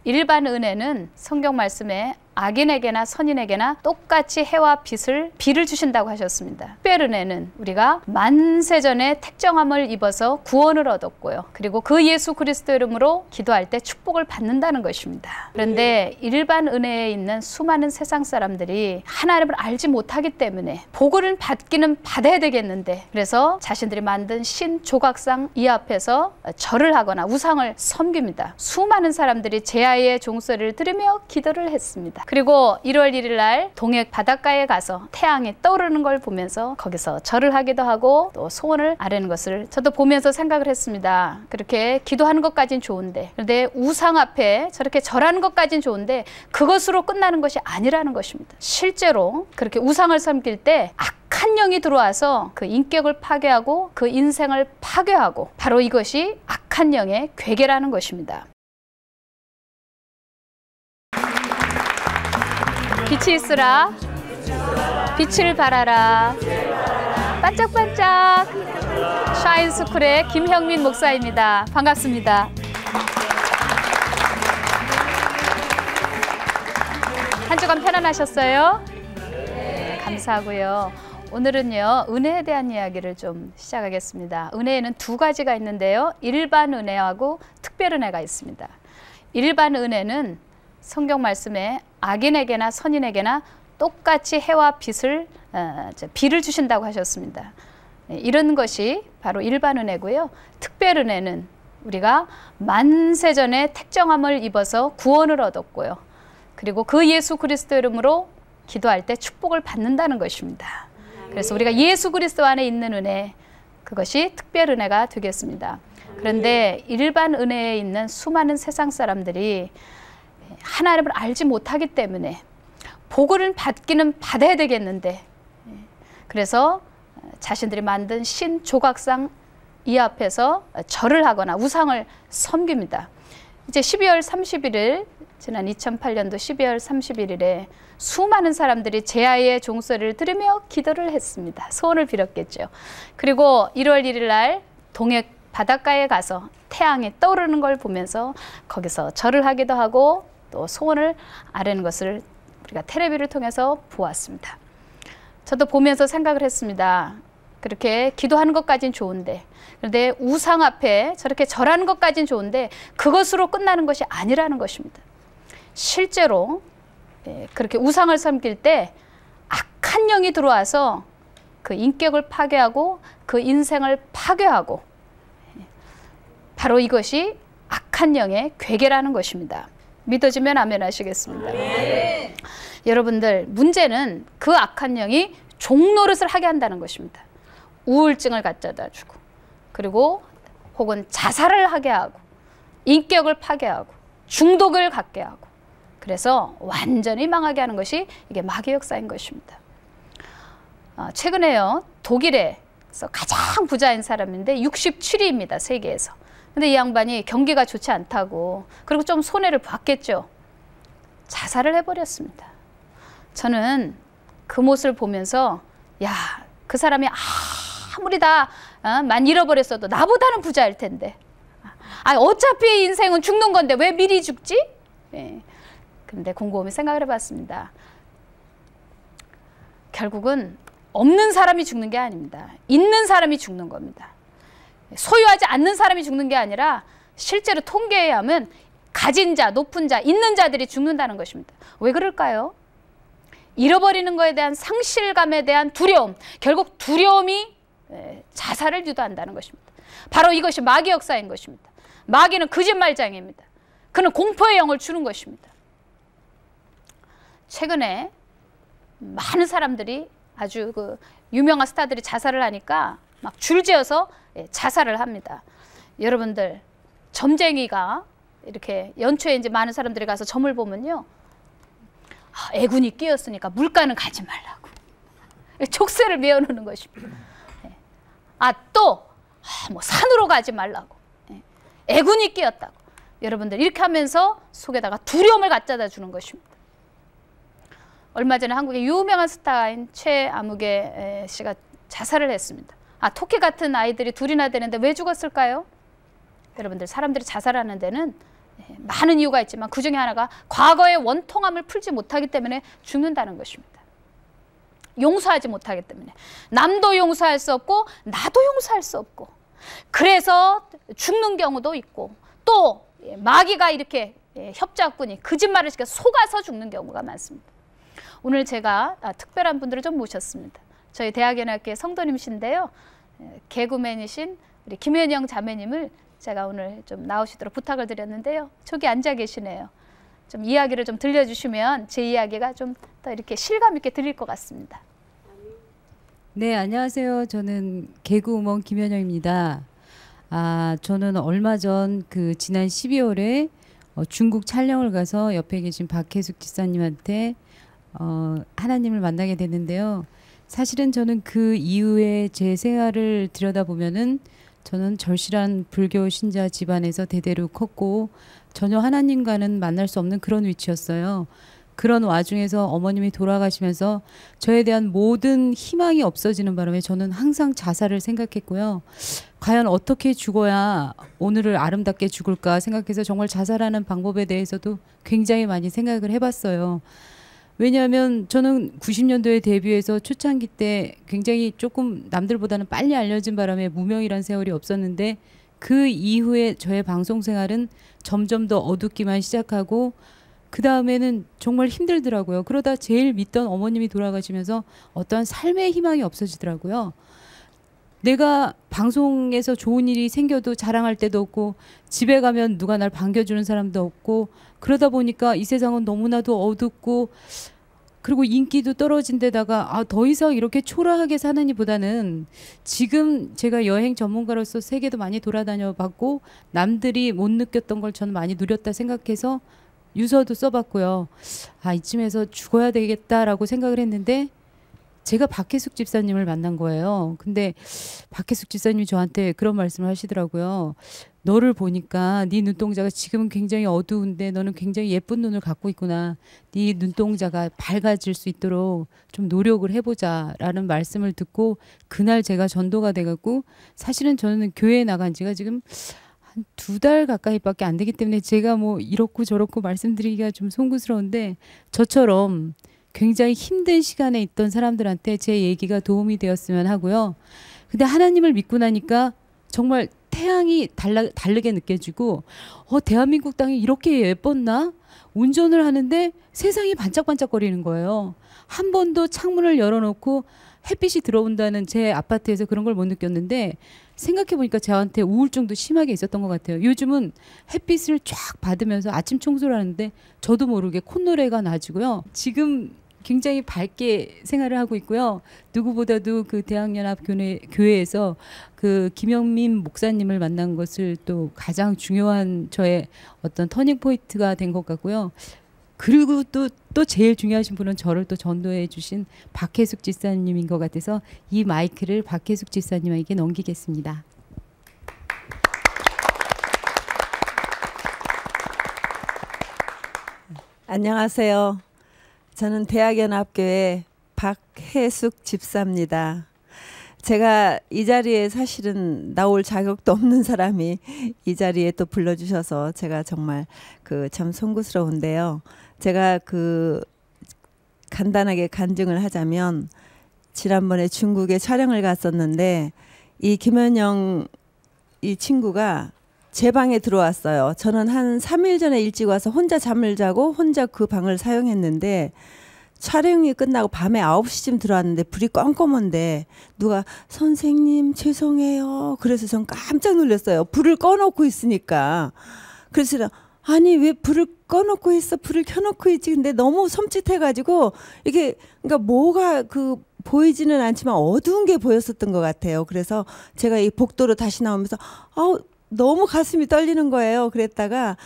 일반 은혜는 성경 말씀에 악인에게나 선인에게나 똑같이 해와 비를 주신다고 하셨습니다. 특별 은혜는 우리가 만세전에 택정함을 입어서 구원을 얻었고요. 그리고 그 예수 그리스도 이름으로 기도할 때 축복을 받는다는 것입니다. 그런데 일반 은혜에 있는 수많은 세상 사람들이 하나님을 알지 못하기 때문에 복을 받기는 받아야 되겠는데, 그래서 자신들이 만든 신 조각상 이 앞에서 절을 하거나 우상을 섬깁니다. 수많은 사람들이 제아의 종소리를 들으며 기도를 했습니다. 그리고 1월 1일 날 동해 바닷가에 가서 태양이 떠오르는 걸 보면서 거기서 절을 하기도 하고 또 소원을 아뢰는 것을 저도 보면서 생각을 했습니다. 그렇게 기도하는 것까진 좋은데, 그런데 우상 앞에 저렇게 절하는 것까진 좋은데 그것으로 끝나는 것이 아니라는 것입니다. 실제로 그렇게 우상을 섬길 때 악한 영이 들어와서 그 인격을 파괴하고 그 인생을 파괴하고, 바로 이것이 악한 영의 괴계라는 것입니다. 빛이 있으라, 빛을 발하라. 반짝반짝 샤인스쿨의 김형민 목사입니다. 반갑습니다. 한 주간 편안하셨어요? 네, 감사하고요. 오늘은요, 은혜에 대한 이야기를 좀 시작하겠습니다. 은혜에는 두 가지가 있는데요, 일반 은혜하고 특별 은혜가 있습니다. 일반 은혜는 성경 말씀에 악인에게나 선인에게나 똑같이 해와 비를 주신다고 하셨습니다. 이런 것이 바로 일반 은혜고요. 특별 은혜는 우리가 만세전에 택정함을 입어서 구원을 얻었고요. 그리고 그 예수 그리스도 이름으로 기도할 때 축복을 받는다는 것입니다. 그래서 우리가 예수 그리스도 안에 있는 은혜, 그것이 특별 은혜가 되겠습니다. 그런데 일반 은혜에 있는 수많은 세상 사람들이 하나님을 알지 못하기 때문에 복을 받기는 받아야 되겠는데, 그래서 자신들이 만든 신 조각상 이 앞에서 절을 하거나 우상을 섬깁니다. 이제 12월 31일, 지난 2008년도 12월 31일에 수많은 사람들이 제아의 종소리를 들으며 기도를 했습니다. 소원을 빌었겠죠. 그리고 1월 1일 날 동해 바닷가에 가서 태양이 떠오르는 걸 보면서 거기서 절을 하기도 하고 또 소원을 아뢰는 것을 우리가 텔레비를 통해서 보았습니다. 저도 보면서 생각을 했습니다. 그렇게 기도하는 것까진 좋은데, 그런데 우상 앞에 저렇게 절하는 것까진 좋은데 그것으로 끝나는 것이 아니라는 것입니다. 실제로 그렇게 우상을 섬길 때 악한 영이 들어와서 그 인격을 파괴하고 그 인생을 파괴하고, 바로 이것이 악한 영의 괴계라는 것입니다. 믿어지면 아멘 하시겠습니다. 네. 여러분들, 문제는 그 악한 영이 종노릇을 하게 한다는 것입니다. 우울증을 갖다 주고, 그리고 혹은 자살을 하게 하고, 인격을 파괴하고, 중독을 갖게 하고, 그래서 완전히 망하게 하는 것이 이게 마귀 역사인 것입니다. 최근에요, 독일에서 가장 부자인 사람인데 67위입니다, 세계에서. 근데 이 양반이 경기가 좋지 않다고, 그리고 좀 손해를 봤겠죠. 자살을 해버렸습니다. 저는 그 모습을 보면서, 야, 그 사람이 아무리 만 잃어버렸어도 나보다는 부자일 텐데, 어차피 인생은 죽는 건데 왜 미리 죽지? 그런데 곰곰이 생각을 해봤습니다. 결국은 없는 사람이 죽는 게 아닙니다. 있는 사람이 죽는 겁니다. 소유하지 않는 사람이 죽는 게 아니라 실제로 통계에 하면 가진 자, 높은 자, 있는 자들이 죽는다는 것입니다. 왜 그럴까요? 잃어버리는 것에 대한 상실감에 대한 두려움, 결국 두려움이 자살을 유도한다는 것입니다. 바로 이것이 마귀 역사인 것입니다. 마귀는 거짓말장입니다. 그는 공포의 영을 주는 것입니다. 최근에 많은 사람들이, 아주 그 유명한 스타들이 자살을 하니까 막 줄지어서 자살을 합니다. 여러분들, 점쟁이가 이렇게 연초에 이제 많은 사람들이 가서 점을 보면요, 애군이 끼었으니까 물가는 가지 말라고 족쇄를 메어놓는 것입니다. 또 뭐 산으로 가지 말라고, 애군이 끼었다고. 여러분들, 이렇게 하면서 속에다가 두려움을 갖다 주는 것입니다. 얼마 전에 한국의 유명한 스타인 최아무개 씨가 자살을 했습니다. 토끼 같은 아이들이 둘이나 되는데 왜 죽었을까요? 여러분들, 사람들이 자살하는 데는 많은 이유가 있지만 그 중에 하나가 과거의 원통함을 풀지 못하기 때문에 죽는다는 것입니다. 용서하지 못하기 때문에. 남도 용서할 수 없고 나도 용서할 수 없고 그래서 죽는 경우도 있고 또 마귀가 이렇게 협작꾼이 거짓말을 시켜 속아서 죽는 경우가 많습니다. 오늘 제가 특별한 분들을 좀 모셨습니다. 저희 대학연합교회 성도님이신데요. 개그맨이신 우리 김현영 자매님을 제가 오늘 좀 나오시도록 부탁을 드렸는데요. 저기 앉아 계시네요. 좀 이야기를 좀 들려주시면 제 이야기가 좀 더 이렇게 실감 있게 들릴 것 같습니다. 네, 안녕하세요. 저는 개그우먼 김현영입니다. 저는 얼마 전 그 지난 12월에 중국 촬영을 가서 옆에 계신 박혜숙 집사님한테 하나님을 만나게 됐는데요. 사실은 저는 그 이후에 제 생활을 들여다보면은 저는 절실한 불교 신자 집안에서 대대로 컸고 전혀 하나님과는 만날 수 없는 그런 위치였어요. 그런 와중에서 어머님이 돌아가시면서 저에 대한 모든 희망이 없어지는 바람에 저는 항상 자살을 생각했고요. 과연 어떻게 죽어야 오늘을 아름답게 죽을까 생각해서 정말 자살하는 방법에 대해서도 굉장히 많이 생각을 해봤어요. 왜냐하면 저는 90년도에 데뷔해서 초창기 때 굉장히 조금 남들보다는 빨리 알려진 바람에 무명이란 세월이 없었는데 그 이후에 저의 방송 생활은 점점 더 어둡기만 시작하고 그 다음에는 정말 힘들더라고요. 그러다 제일 믿던 어머님이 돌아가시면서 어떠한 삶의 희망이 없어지더라고요. 내가 방송에서 좋은 일이 생겨도 자랑할 데도 없고 집에 가면 누가 날 반겨주는 사람도 없고 그러다 보니까 이 세상은 너무나도 어둡고 그리고 인기도 떨어진 데다가 더 이상 이렇게 초라하게 사는 이보다는 지금 제가 여행 전문가로서 세계도 많이 돌아다녀 봤고 남들이 못 느꼈던 걸 저는 많이 누렸다 생각해서 유서도 써봤고요. 이쯤에서 죽어야 되겠다라고 생각을 했는데 제가 박혜숙 집사님을 만난 거예요. 근데 박혜숙 집사님이 저한테 그런 말씀을 하시더라고요. 너를 보니까 네 눈동자가 지금은 굉장히 어두운데 너는 굉장히 예쁜 눈을 갖고 있구나. 네 눈동자가 밝아질 수 있도록 좀 노력을 해보자 라는 말씀을 듣고 그날 제가 전도가 돼갖고 사실은 저는 교회에 나간 지가 지금 한 2달 가까이밖에 안 되기 때문에 제가 뭐 이렇고 저렇고 말씀드리기가 좀 송구스러운데 저처럼 굉장히 힘든 시간에 있던 사람들한테 제 얘기가 도움이 되었으면 하고요. 근데 하나님을 믿고 나니까 정말 태양이 다르게 느껴지고 대한민국 땅이 이렇게 예뻤나? 운전을 하는데 세상이 반짝반짝거리는 거예요. 한 번도 창문을 열어놓고 햇빛이 들어온다는 제 아파트에서 그런 걸 못 느꼈는데 생각해보니까 저한테 우울증도 심하게 있었던 것 같아요. 요즘은 햇빛을 쫙 받으면서 아침 청소를 하는데 저도 모르게 콧노래가 나지고요. 지금 굉장히 밝게 생활을 하고 있고요. 누구보다도 그 대학연합교회에서 그 김영민 목사님을 만난 것을 또 가장 중요한 저의 어떤 터닝 포인트가 된 것 같고요. 그리고 또 제일 중요하신 분은 저를 또 전도해 주신 박혜숙 집사님인 것 같아서 이 마이크를 박혜숙 집사님에게 넘기겠습니다. 안녕하세요. 저는 대학연합교회 박혜숙 집사입니다. 제가 이 자리에 사실은 나올 자격도 없는 사람이 이 자리에 또 불러주셔서 제가 정말 참 송구스러운데요. 제가 간단하게 간증을 하자면 지난번에 중국에 촬영을 갔었는데 이 김현영 이 친구가 제 방에 들어왔어요. 저는 한 3일 전에 일찍 와서 혼자 잠을 자고 혼자 그 방을 사용했는데 촬영이 끝나고 밤에 9시쯤 들어왔는데 불이 껌껌한데 누가 선생님 죄송해요. 그래서 전 깜짝 놀랐어요. 불을 꺼놓고 있으니까. 그래서 아니 왜 불을 꺼놓고 있어? 불을 켜놓고 있지. 근데 너무 섬찟해가지고 이게 그러니까 뭐가 보이지는 않지만 어두운 게 보였었던 것 같아요. 그래서 제가 이 복도로 다시 나오면서 너무 가슴이 떨리는 거예요. 그랬다가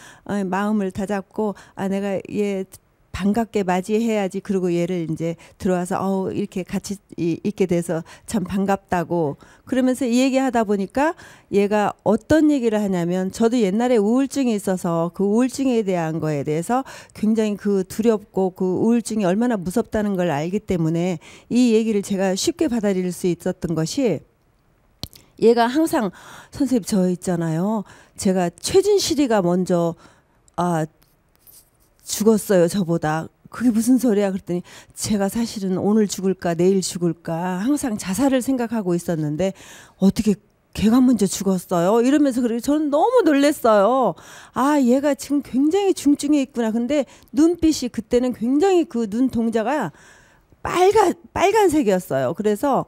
마음을 다잡고 내가 얘 반갑게 맞이해야지. 그리고 얘를 이제 들어와서 이렇게 같이 있게 돼서 참 반갑다고 그러면서 이 얘기하다 보니까 얘가 어떤 얘기를 하냐면 저도 옛날에 우울증이 있어서 그 우울증에 대한 거에 대해서 굉장히 두렵고 그 우울증이 얼마나 무섭다는 걸 알기 때문에 이 얘기를 제가 쉽게 받아들일 수 있었던 것이 얘가 항상 선생님 저 있잖아요. 제가 최진실이가 먼저 죽었어요, 저보다. 그게 무슨 소리야? 그랬더니 제가 사실은 오늘 죽을까 내일 죽을까 항상 자살을 생각하고 있었는데 어떻게 걔가 먼저 죽었어요? 이러면서 그래서 저는 너무 놀랐어요. 아, 얘가 지금 굉장히 중증에 있구나. 근데 눈빛이 그때는 굉장히 그 눈 동자가 빨간색이었어요. 그래서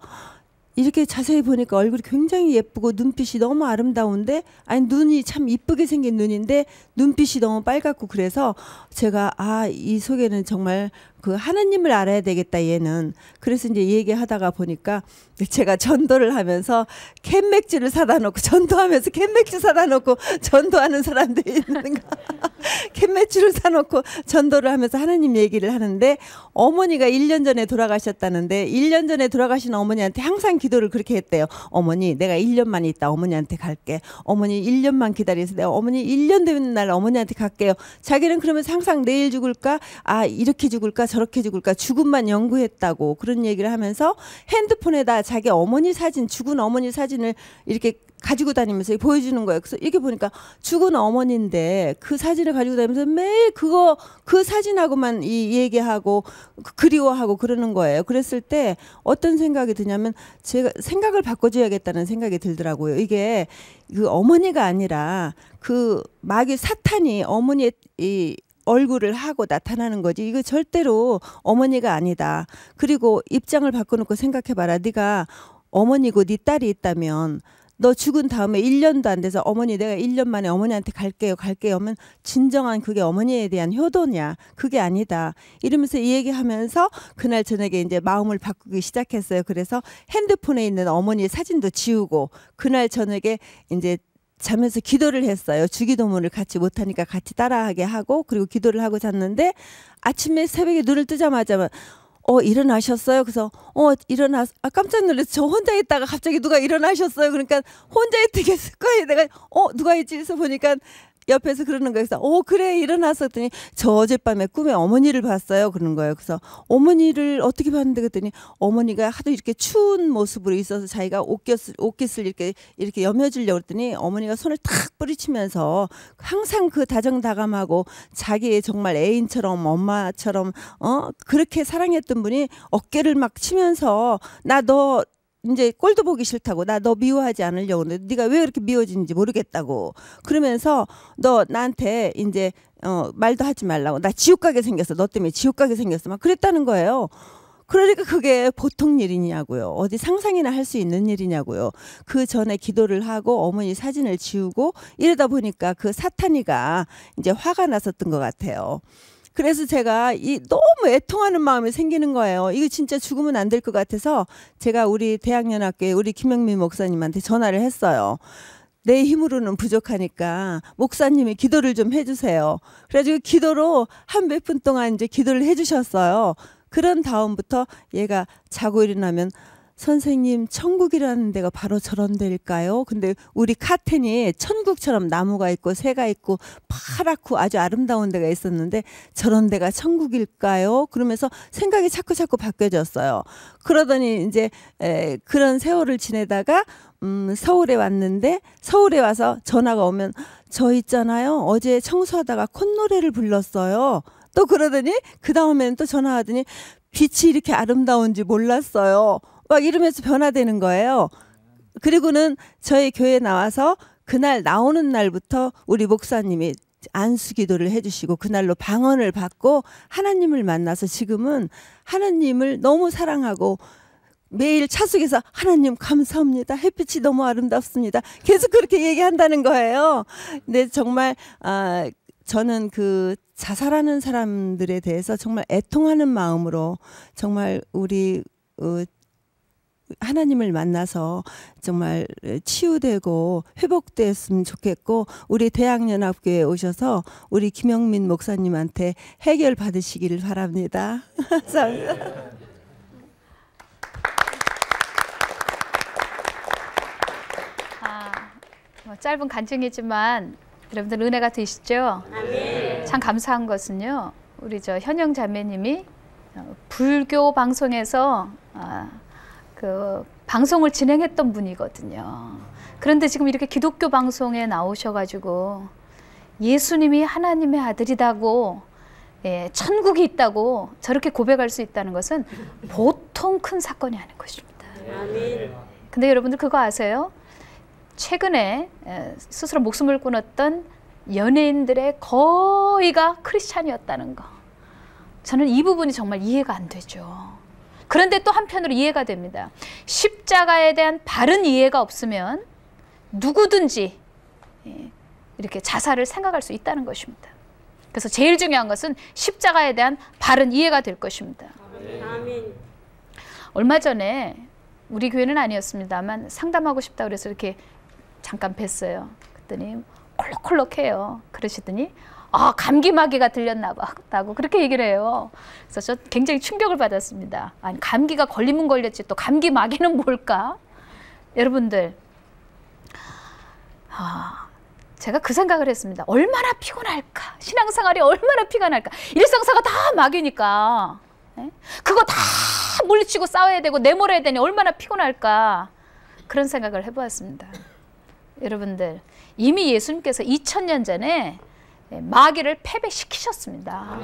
이렇게 자세히 보니까 얼굴이 굉장히 예쁘고 눈빛이 너무 아름다운데, 아니 눈이 참 이쁘게 생긴 눈인데 눈빛이 너무 빨갛고, 그래서 제가 이 속에는 정말 그 하나님을 알아야 되겠다 얘는. 그래서 이제 얘기하다가 보니까 제가 전도를 하면서 캔맥주를 사다 놓고, 전도하면서 캔맥주 사다 놓고 전도하는 사람들이 있는가. 캔맥주를 사놓고 전도를 하면서 하나님 얘기를 하는데, 어머니가 1년 전에 돌아가셨다는데 1년 전에 돌아가신 어머니한테 항상 기도를 그렇게 했대요. 어머니 내가 1년만 있다 어머니한테 갈게. 어머니 1년만 기다리세요. 내가 어머니 1년 되는 날 어머니한테 갈게요. 자기는 그러면서 항상 내일 죽을까, 이렇게 죽을까 저렇게 죽을까 죽음만 연구했다고 그런 얘기를 하면서 핸드폰에다 자기 어머니 사진, 죽은 어머니 사진을 이렇게 가지고 다니면서 보여주는 거예요. 그래서 이렇게 보니까 죽은 어머니인데 그 사진을 가지고 다니면서 매일 그 사진하고만 얘기하고 그리워하고 그러는 거예요. 그랬을 때 어떤 생각이 드냐면, 제가 생각을 바꿔줘야겠다는 생각이 들더라고요. 이게 그 어머니가 아니라 그 마귀 사탄이 어머니의 이 얼굴을 하고 나타나는 거지, 이거 절대로 어머니가 아니다. 그리고 입장을 바꿔놓고 생각해봐라. 네가 어머니고 네 딸이 있다면 너 죽은 다음에 1년도 안 돼서 어머니 내가 1년 만에 어머니한테 갈게요 하면 진정한 그게 어머니에 대한 효도냐? 그게 아니다. 이러면서 이 얘기하면서 그날 저녁에 이제 마음을 바꾸기 시작했어요. 그래서 핸드폰에 있는 어머니의 사진도 지우고 그날 저녁에 이제 자면서 기도를 했어요. 주기도문을 같이 못하니까 같이 따라하게 하고, 그리고 기도를 하고 잤는데 아침에 새벽에 눈을 뜨자마자 일어나셨어요? 그래서 깜짝 놀라서 저 혼자 있다가 갑자기 누가 일어나셨어요? 그러니까 혼자 있겠을 거예요. 내가 누가 있지? 해서 보니까 옆에서 그러는 거예요. 그래서 그래 일어났었더니 저 어젯밤에 꿈에 어머니를 봤어요. 그러는 거예요. 그래서 어머니를 어떻게 봤는데 그랬더니 어머니가 하도 이렇게 추운 모습으로 있어서 자기가 옷깃을 이렇게 여며주려고 그랬더니 어머니가 손을 탁 뿌리치면서 항상 그 다정다감하고 자기의 정말 애인처럼 엄마처럼 그렇게 사랑했던 분이 어깨를 막 치면서 나 너 이제 꼴도 보기 싫다고, 나 너 미워하지 않으려고, 네가 왜 그렇게 미워지는지 모르겠다고 그러면서 너 나한테 이제 말도 하지 말라고, 나 지옥 가게 생겼어, 너 때문에 지옥 가게 생겼어 막 그랬다는 거예요. 그러니까 그게 보통 일이냐고요. 어디 상상이나 할 수 있는 일이냐고요. 그 전에 기도를 하고 어머니 사진을 지우고 이러다 보니까 그 사탄이가 이제 화가 났었던 것 같아요. 그래서 제가 너무 애통하는 마음이 생기는 거예요. 이거 진짜 죽으면 안 될 것 같아서 제가 우리 대학연합교회 우리 김영민 목사님한테 전화를 했어요. 내 힘으로는 부족하니까 목사님이 기도를 좀 해주세요. 그래가지고 기도로 한 몇 분 동안 이제 기도를 해주셨어요. 그런 다음부터 얘가 자고 일어나면 선생님 천국이라는 데가 바로 저런 데일까요? 근데 우리 카텐이 천국처럼 나무가 있고 새가 있고 파랗고 아주 아름다운 데가 있었는데 저런 데가 천국일까요? 그러면서 생각이 자꾸 바뀌어졌어요. 그러더니 이제 그런 세월을 지내다가 서울에 왔는데, 서울에 와서 전화가 오면 저 있잖아요, 어제 청소하다가 콧노래를 불렀어요. 또 그러더니 그 다음에는 또 전화하더니 빛이 이렇게 아름다운지 몰랐어요. 막 이러면서 변화되는 거예요. 그리고는 저희 교회에 나와서 그날 나오는 날부터 우리 목사님이 안수기도를 해주시고 그날로 방언을 받고 하나님을 만나서 지금은 하나님을 너무 사랑하고 매일 차 속에서 하나님 감사합니다, 햇빛이 너무 아름답습니다, 계속 그렇게 얘기한다는 거예요. 근데 정말 저는 그 자살하는 사람들에 대해서 정말 애통하는 마음으로 정말 우리 하나님을 만나서 정말 치유되고 회복됐으면 좋겠고, 우리 대학연합교회에 오셔서 우리 김영민 목사님한테 해결 받으시기를 바랍니다. 감사합니다. 짧은 간증이지만 여러분들 은혜가 되시죠? 참 감사한 것은요, 우리 현영 자매님이 불교 방송에서 그 방송을 진행했던 분이거든요. 그런데 지금 이렇게 기독교 방송에 나오셔가지고 예수님이 하나님의 아들이다고, 천국이 있다고 저렇게 고백할 수 있다는 것은 보통 큰 사건이 아닌 것입니다. 근데 여러분들 그거 아세요? 최근에 스스로 목숨을 끊었던 연예인들의 거의가 크리스찬이었다는 거. 저는 이 부분이 정말 이해가 안 되죠. 그런데 또 한편으로 이해가 됩니다. 십자가에 대한 바른 이해가 없으면 누구든지 이렇게 자살을 생각할 수 있다는 것입니다. 그래서 제일 중요한 것은 십자가에 대한 바른 이해가 될 것입니다. 아멘. 얼마 전에 우리 교회는 아니었습니다만 상담하고 싶다 그래서 이렇게 잠깐 뵀어요. 그랬더니 콜록콜록해요. 그러시더니 감기마귀가 들렸나 봤다고 그렇게 얘기를 해요. 그래서 저 굉장히 충격을 받았습니다. 아니, 감기가 걸리면 걸렸지 또 감기마귀는 뭘까? 여러분들, 제가 그 생각을 했습니다. 얼마나 피곤할까? 신앙생활이 얼마나 피곤할까? 일상사가 다 마귀니까 그거 다 물리치고 싸워야 되고 내몰아야 되니 얼마나 피곤할까? 그런 생각을 해보았습니다. 여러분들, 이미 예수님께서 2000년 전에 마귀를 패배시키셨습니다.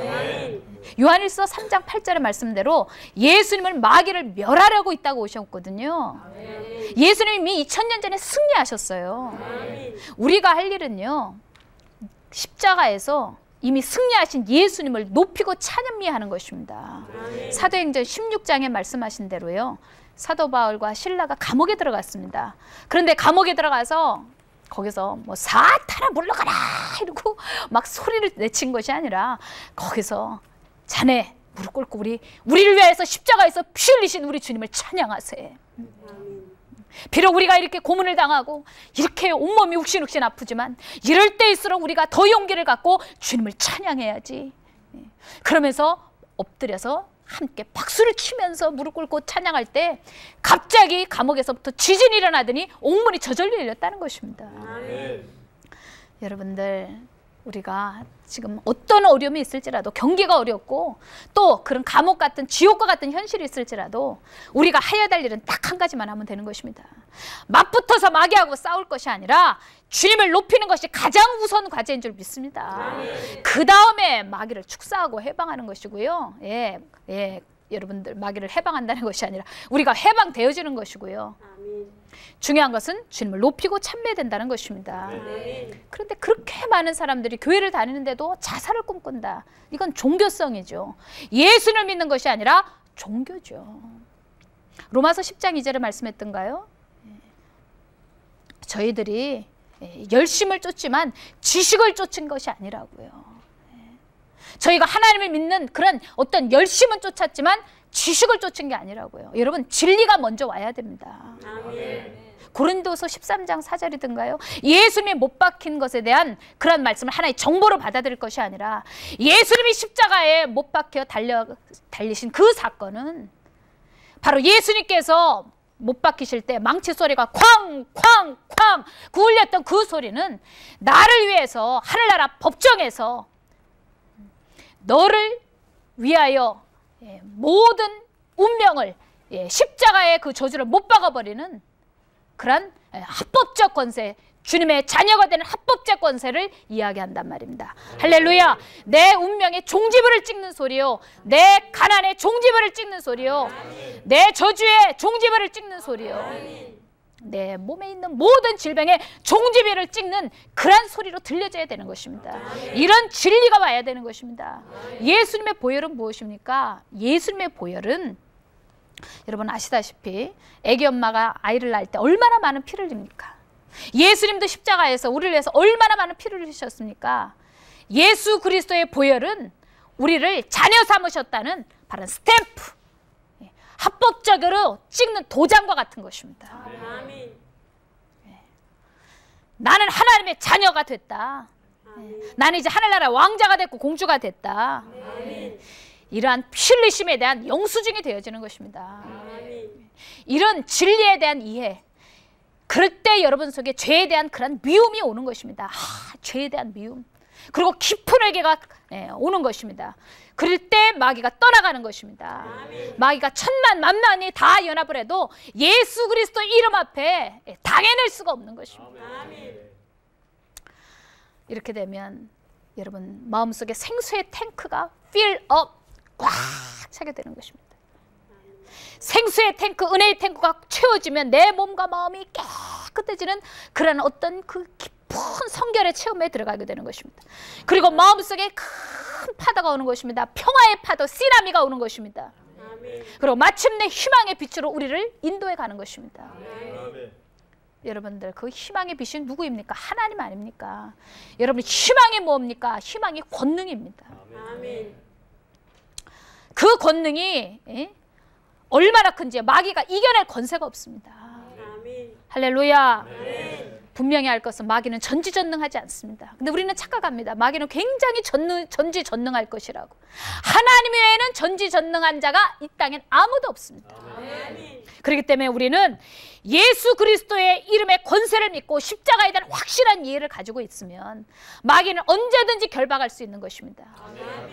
요한일서 3장 8절의 말씀대로 예수님은 마귀를 멸하려고 있다고 오셨거든요. 예수님이 이미 2000년 전에 승리하셨어요. 우리가 할 일은요, 십자가에서 이미 승리하신 예수님을 높이고 찬양미하는 것입니다. 사도행전 16장에 말씀하신 대로요, 사도 바울과 실라가 감옥에 들어갔습니다. 그런데 감옥에 들어가서 거기서 뭐 사탄아 물러가라 이러고 막 소리를 내친 것이 아니라 거기서 자네 무릎 꿇고 우리를 위해서 십자가에서 피 흘리신 우리 주님을 찬양하세. 비록 우리가 이렇게 고문을 당하고 이렇게 온몸이 욱신욱신 아프지만 이럴 때일수록 우리가 더 용기를 갖고 주님을 찬양해야지. 그러면서 엎드려서 함께 박수를 치면서 무릎 꿇고 찬양할 때 갑자기 감옥에서부터 지진이 일어나더니 옥문이 저절로 열렸다는 것입니다. 아멘. 여러분들, 우리가 지금 어떤 어려움이 있을지라도, 경기가 어렵고 또 그런 감옥 같은 지옥과 같은 현실이 있을지라도 우리가 해야 될 일은 딱 한 가지만 하면 되는 것입니다. 맞붙어서 마귀하고 싸울 것이 아니라 주님을 높이는 것이 가장 우선 과제인 줄 믿습니다. 그 다음에 마귀를 축사하고 해방하는 것이고요. 여러분들, 마귀를 해방한다는 것이 아니라 우리가 해방되어지는 것이고요. 중요한 것은 주님을 높이고 찬미해야 된다는 것입니다. 그런데 그렇게 많은 사람들이 교회를 다니는데도 자살을 꿈꾼다. 이건 종교성이죠. 예수를 믿는 것이 아니라 종교죠. 로마서 10장 2절에 말씀했던가요? 저희들이 열심을 쫓지만 지식을 쫓은 것이 아니라고요. 저희가 하나님을 믿는 그런 어떤 열심은 쫓았지만 지식을 쫓은 게 아니라고요. 여러분, 진리가 먼저 와야 됩니다. 아멘. 고린도서 13장 4절이던가요? 예수님이 못 박힌 것에 대한 그런 말씀을 하나의 정보로 받아들일 것이 아니라 예수님이 십자가에 못 박혀 달리신 그 사건은 바로 예수님께서 못 박히실 때 망치 소리가 쾅쾅쾅 그 울렸던 그 소리는 나를 위해서 하늘나라 법정에서 너를 위하여 모든 운명을 십자가의 그 저주를 못 박아버리는 그런 합법적 권세, 주님의 자녀가 되는 합법적 권세를 이야기한단 말입니다. 할렐루야. 내 운명의 종지부를 찍는 소리요, 내 가난의 종지부를 찍는 소리요, 내 저주의 종지부를 찍는 소리요, 내 몸에 있는 모든 질병의 종지부를 찍는 그런 소리로 들려져야 되는 것입니다. 이런 진리가 와야 되는 것입니다. 예수님의 보혈은 무엇입니까? 예수님의 보혈은 여러분 아시다시피 애기 엄마가 아이를 낳을 때 얼마나 많은 피를 흘립니까? 예수님도 십자가에서 우리를 위해서 얼마나 많은 피를 흘리셨습니까? 예수 그리스도의 보혈은 우리를 자녀 삼으셨다는 바로 스탬프, 합법적으로 찍는 도장과 같은 것입니다. 나는 하나님의 자녀가 됐다. 나는 이제 하늘나라 왕자가 됐고 공주가 됐다. 이러한 피 흘리심에 대한 영수증이 되어지는 것입니다. 이런 진리에 대한 이해, 그럴 때 여러분 속에 죄에 대한 그런 미움이 오는 것입니다. 죄에 대한 미움, 그리고 깊은 회개가 오는 것입니다. 그럴 때 마귀가 떠나가는 것입니다. 마귀가 천만 만만이 다 연합을 해도 예수 그리스도 이름 앞에 당해낼 수가 없는 것입니다. 이렇게 되면 여러분 마음속에 생수의 탱크가 fill up 꽉 차게 되는 것입니다. 생수의 탱크, 은혜의 탱크가 채워지면 내 몸과 마음이 깨끗해지는 그런 어떤 그 깊은 성결의 체험에 들어가게 되는 것입니다. 그리고 마음속에 큰 파도가 오는 것입니다. 평화의 파도, 쓰나미가 오는 것입니다. 그리고 마침내 희망의 빛으로 우리를 인도해 가는 것입니다. 여러분들 그 희망의 빛이 누구입니까? 하나님 아닙니까? 여러분 희망이 뭡니까? 희망이 권능입니다. 그 권능이 얼마나 큰지 마귀가 이겨낼 권세가 없습니다. 할렐루야. 분명히 알 것은 마귀는 전지전능하지 않습니다. 근데 우리는 착각합니다. 마귀는 굉장히 전지전능할 것이라고. 하나님 외에는 전지전능한 자가 이 땅엔 아무도 없습니다. 그렇기 때문에 우리는 예수 그리스도의 이름의 권세를 믿고 십자가에 대한 확실한 이해를 가지고 있으면 마귀는 언제든지 결박할 수 있는 것입니다.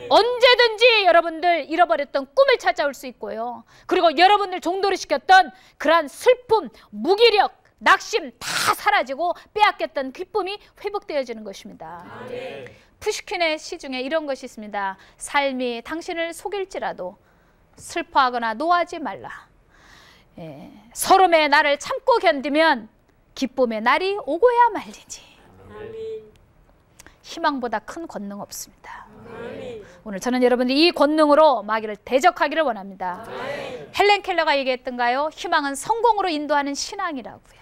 언제든지 여러분들 잃어버렸던 꿈을 찾아올 수 있고요. 그리고 여러분들 종도를 시켰던 그러한 슬픔, 무기력, 낙심 다 사라지고 빼앗겼던 기쁨이 회복되어지는 것입니다. 푸시킨의 시 중에 이런 것이 있습니다. 삶이 당신을 속일지라도 슬퍼하거나 노하지 말라. 서름의 날을 참고 견디면 기쁨의 날이 오고야 말리지. 희망보다 큰 권능 없습니다. 오늘 저는 여러분들이 이 권능으로 마귀를 대적하기를 원합니다. 헬렌 켈러가 얘기했던가요? 희망은 성공으로 인도하는 신앙이라고요.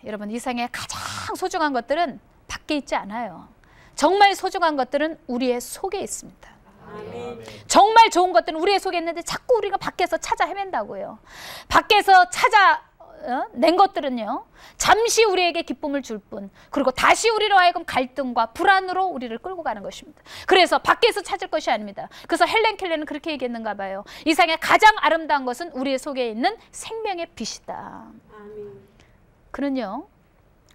여러분 이 세상에 가장 소중한 것들은 밖에 있지 않아요. 정말 소중한 것들은 우리의 속에 있습니다. 정말 좋은 것들은 우리의 속에 있는데 자꾸 우리가 밖에서 찾아 헤맨다고요. 밖에서 찾아낸 것들은요 잠시 우리에게 기쁨을 줄 뿐, 그리고 다시 우리로 하여금 갈등과 불안으로 우리를 끌고 가는 것입니다. 그래서 밖에서 찾을 것이 아닙니다. 그래서 헬렌 켈러는 그렇게 얘기했는가 봐요. 이 세상에 가장 아름다운 것은 우리의 속에 있는 생명의 빛이다. 그는요,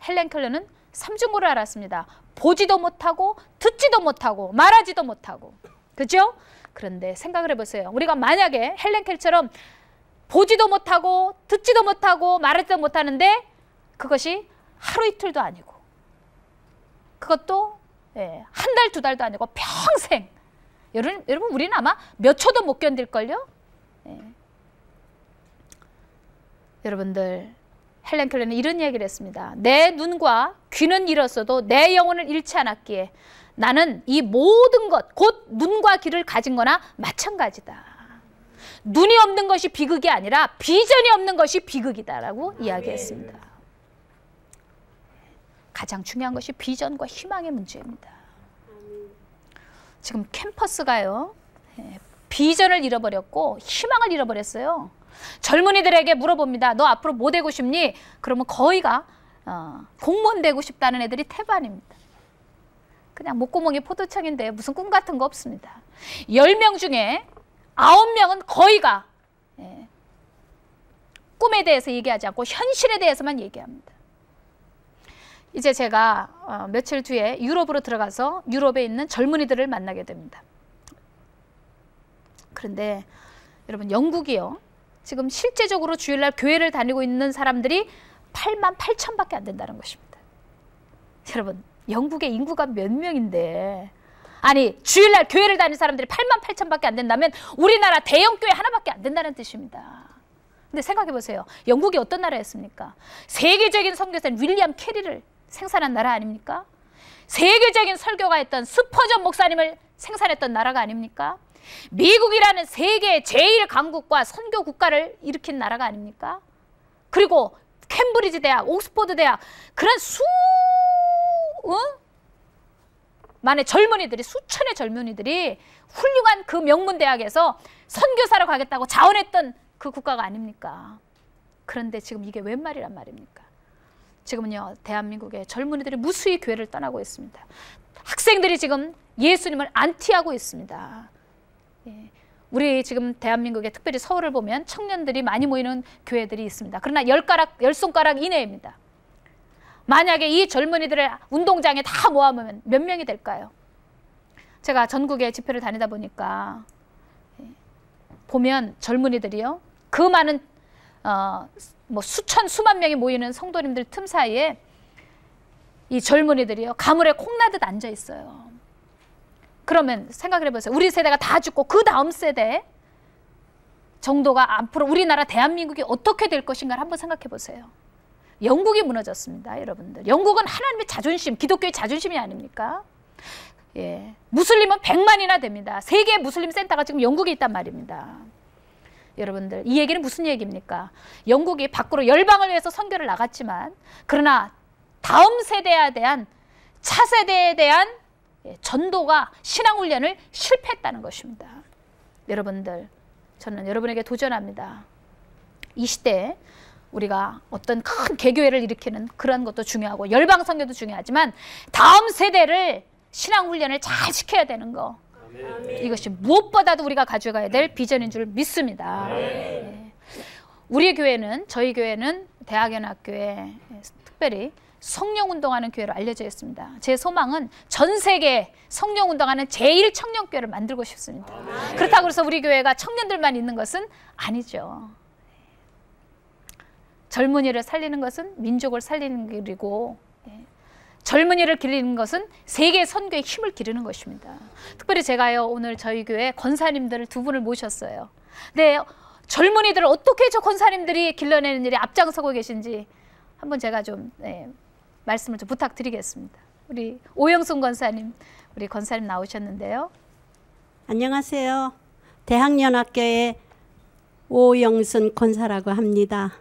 헬렌 켈러는 삼중고를 알았습니다. 보지도 못하고 듣지도 못하고 말하지도 못하고. 그죠? 그런데 생각을 해보세요. 우리가 만약에 헬렌 켈러처럼 보지도 못하고 듣지도 못하고 말하지도 못하는데 그것이 하루 이틀도 아니고 그것도 한 달, 두 달도 아니고 평생. 여러분 우리는 아마 몇 초도 못 견딜걸요? 여러분들 헬렌 켈러는 이런 얘기를 했습니다. 내 눈과 귀는 잃었어도 내 영혼을 잃지 않았기에 나는 이 모든 것, 곧 눈과 귀를 가진 거나 마찬가지다. 눈이 없는 것이 비극이 아니라 비전이 없는 것이 비극이다라고 이야기했습니다. 가장 중요한 것이 비전과 희망의 문제입니다. 지금 캠퍼스가요, 비전을 잃어버렸고 희망을 잃어버렸어요. 젊은이들에게 물어봅니다. 너 앞으로 뭐 되고 싶니? 그러면 거의가 공무원 되고 싶다는 애들이 태반입니다. 그냥 목구멍이 포도청인데 무슨 꿈 같은 거 없습니다. 10명 중에 9명은 거의가 꿈에 대해서 얘기하지 않고 현실에 대해서만 얘기합니다. 이제 제가 며칠 뒤에 유럽으로 들어가서 유럽에 있는 젊은이들을 만나게 됩니다. 그런데 여러분 영국이요, 지금 실제적으로 주일날 교회를 다니고 있는 사람들이 88,000밖에 안 된다는 것입니다. 여러분 영국의 인구가 몇 명인데, 아니 주일날 교회를 다니는 사람들이 88,000밖에 안 된다면 우리나라 대형교회 하나밖에 안 된다는 뜻입니다. 근데 생각해 보세요. 영국이 어떤 나라였습니까? 세계적인 선교사인 윌리엄 캐리를 생산한 나라 아닙니까? 세계적인 설교가 했던 스퍼전 목사님을 생산했던 나라가 아닙니까? 미국이라는 세계 제1강국과 선교 국가를 일으킨 나라가 아닙니까? 그리고 캠브리지 대학, 옥스퍼드 대학, 그런 만의 젊은이들이, 수천의 젊은이들이 훌륭한 그 명문 대학에서 선교사로 가겠다고 자원했던 그 국가가 아닙니까? 그런데 지금 이게 웬 말이란 말입니까? 지금은요, 대한민국의 젊은이들이 무수히 교회를 떠나고 있습니다. 학생들이 지금 예수님을 안티하고 있습니다. 우리 지금 대한민국에 특별히 서울을 보면 청년들이 많이 모이는 교회들이 있습니다. 그러나 10손가락 이내입니다. 만약에 이 젊은이들을 운동장에 다 모아보면 몇 명이 될까요? 제가 전국에 집회를 다니다 보니까 보면 젊은이들이요, 그 많은 뭐 수천 수만 명이 모이는 성도님들 틈 사이에 이 젊은이들이요, 가물에 콩나듯 앉아 있어요. 그러면 생각을 해보세요. 우리 세대가 다 죽고 그 다음 세대 정도가 앞으로 우리나라 대한민국이 어떻게 될 것인가를 한번 생각해 보세요. 영국이 무너졌습니다, 여러분들. 영국은 하나님의 자존심, 기독교의 자존심이 아닙니까? 예, 무슬림은 100만이나 됩니다. 세계 무슬림 센터가 지금 영국에 있단 말입니다. 여러분들, 이 얘기는 무슨 얘기입니까? 영국이 밖으로 열방을 위해서 선교를 나갔지만, 그러나 다음 세대에 대한, 차세대에 대한 전도가, 신앙훈련을 실패했다는 것입니다. 여러분들, 저는 여러분에게 도전합니다. 이 시대에 우리가 어떤 큰 개교회를 일으키는 그런 것도 중요하고 열방 선교도 중요하지만 다음 세대를 신앙훈련을 잘 시켜야 되는 거, 이것이 무엇보다도 우리가 가져가야 될 비전인 줄 믿습니다. 네. 우리 교회는, 저희 교회는 대학연합교회 특별히 성령운동하는 교회로 알려져 있습니다. 제 소망은 전 세계 성령운동하는 제1 청년교회를 만들고 싶습니다. 그렇다고 해서 우리 교회가 청년들만 있는 것은 아니죠. 젊은이를 살리는 것은 민족을 살리는 길이고, 젊은이를 기르는 것은 세계 선교의 힘을 기르는 것입니다. 특별히 제가요, 오늘 저희 교회 권사님들을 두 분을 모셨어요. 네, 젊은이들을 어떻게 저 권사님들이 길러내는 일에 앞장서고 계신지 한번 제가 좀 말씀을 좀 부탁드리겠습니다. 우리 오영순 권사님, 우리 권사님 나오셨는데요. 안녕하세요. 대학연합교회 오영순 권사라고 합니다.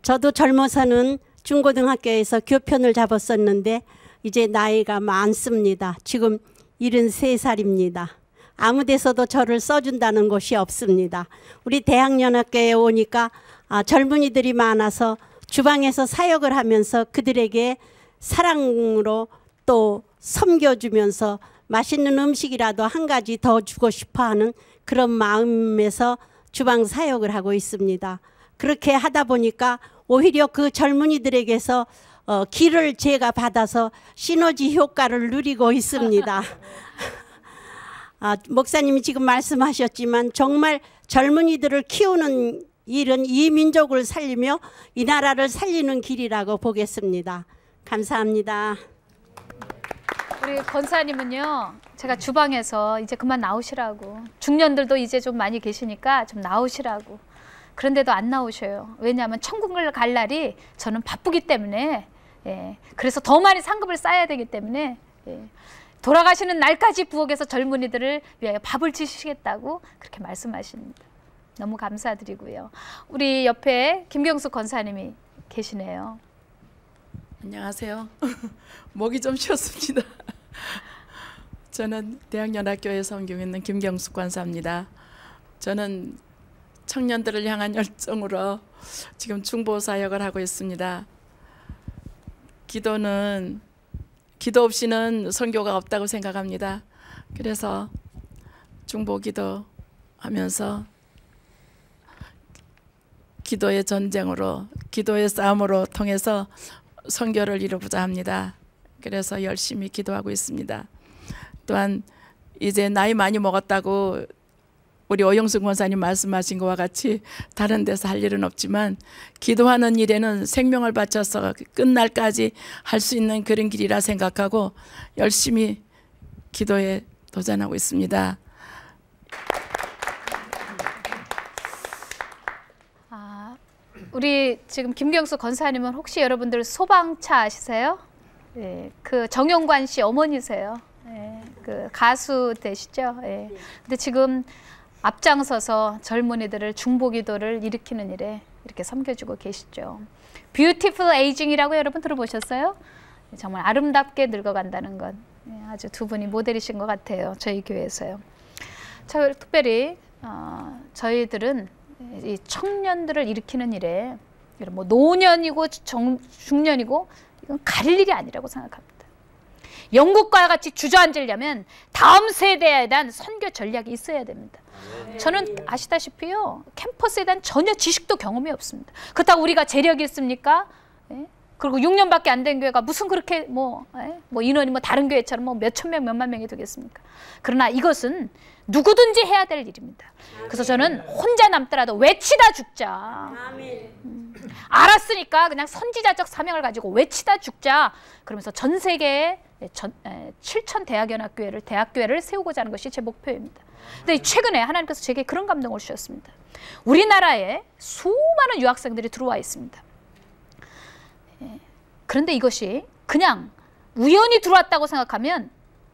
저도 젊어서는 중고등학교에서 교편을 잡았었는데 이제 나이가 많습니다. 지금 73살입니다. 아무 데서도 저를 써준다는 곳이 없습니다. 우리 대학연합교회에 오니까 젊은이들이 많아서 주방에서 사역을 하면서 그들에게 사랑으로 또 섬겨주면서 맛있는 음식이라도 한 가지 더 주고 싶어하는 그런 마음에서 주방 사역을 하고 있습니다. 그렇게 하다 보니까 오히려 그 젊은이들에게서 기를 제가 받아서 시너지 효과를 누리고 있습니다. 목사님이 지금 말씀하셨지만 정말 젊은이들을 키우는 일은 이 민족을 살리며 이 나라를 살리는 길이라고 보겠습니다. 감사합니다. 우리 권사님은요, 제가 주방에서 이제 그만 나오시라고, 중년들도 이제 좀 많이 계시니까 좀 나오시라고, 그런데도 안 나오셔요. 왜냐하면 천국을 갈 날이 저는 바쁘기 때문에, 그래서 더 많이 상급을 쌓아야 되기 때문에, 돌아가시는 날까지 부엌에서 젊은이들을 위하여 밥을 지시겠다고 그렇게 말씀하십니다. 너무 감사드리고요. 우리 옆에 김경숙 권사님이 계시네요. 안녕하세요. 목이 좀 쉬었습니다. 저는 대학연합교회 섬기고 있는 김경숙 권사입니다. 저는 청년들을 향한 열정으로 지금 중보 사역을 하고 있습니다. 기도 없이는 선교가 없다고 생각합니다. 그래서 중보 기도하면서 기도의 전쟁으로, 기도의 싸움으로 통해서 선교를 이루고자 합니다. 그래서 열심히 기도하고 있습니다. 또한 이제 나이 많이 먹었다고 우리 오영순 권사님 말씀하신 것과 같이 다른 데서 할 일은 없지만 기도하는 일에는 생명을 바쳐서 끝날까지 할 수 있는 그런 길이라 생각하고 열심히 기도에 도전하고 있습니다. 우리 지금 김경수 권사님은 혹시 여러분들 소방차 아시세요? 네, 그 정용관 씨 어머니세요. 네, 그 가수 되시죠? 네. 근데 지금 앞장서서 젊은이들을 중보기도를 일으키는 일에 이렇게 섬겨주고 계시죠. 뷰티풀 에이징이라고 여러분 들어보셨어요? 정말 아름답게 늙어간다는 것, 아주 두 분이 모델이신 것 같아요. 저희 교회에서요. 특별히 저희들은 이 청년들을 일으키는 일에 뭐 노년이고 중년이고 이건 가릴 일이 아니라고 생각합니다. 영국과 같이 주저앉으려면 다음 세대에 대한 선교 전략이 있어야 됩니다. 저는 아시다시피요, 캠퍼스에 대한 전혀 지식도 경험이 없습니다. 그렇다고 우리가 재력이 있습니까? 네? 그리고 6년밖에 안 된 교회가 무슨 그렇게 뭐 인원이 뭐 다른 교회처럼 뭐 몇천 명, 몇만 명이 되겠습니까? 그러나 이것은 누구든지 해야 될 일입니다. 그래서 저는 혼자 남더라도 외치다 죽자. 알았으니까 그냥 선지자적 사명을 가지고 외치다 죽자. 그러면서 전 세계에 7천 대학교회를 세우고자 하는 것이 제 목표입니다. 근데 최근에 하나님께서 제게 그런 감동을 주셨습니다. 우리나라에 수많은 유학생들이 들어와 있습니다. 그런데 이것이 그냥 우연히 들어왔다고 생각하면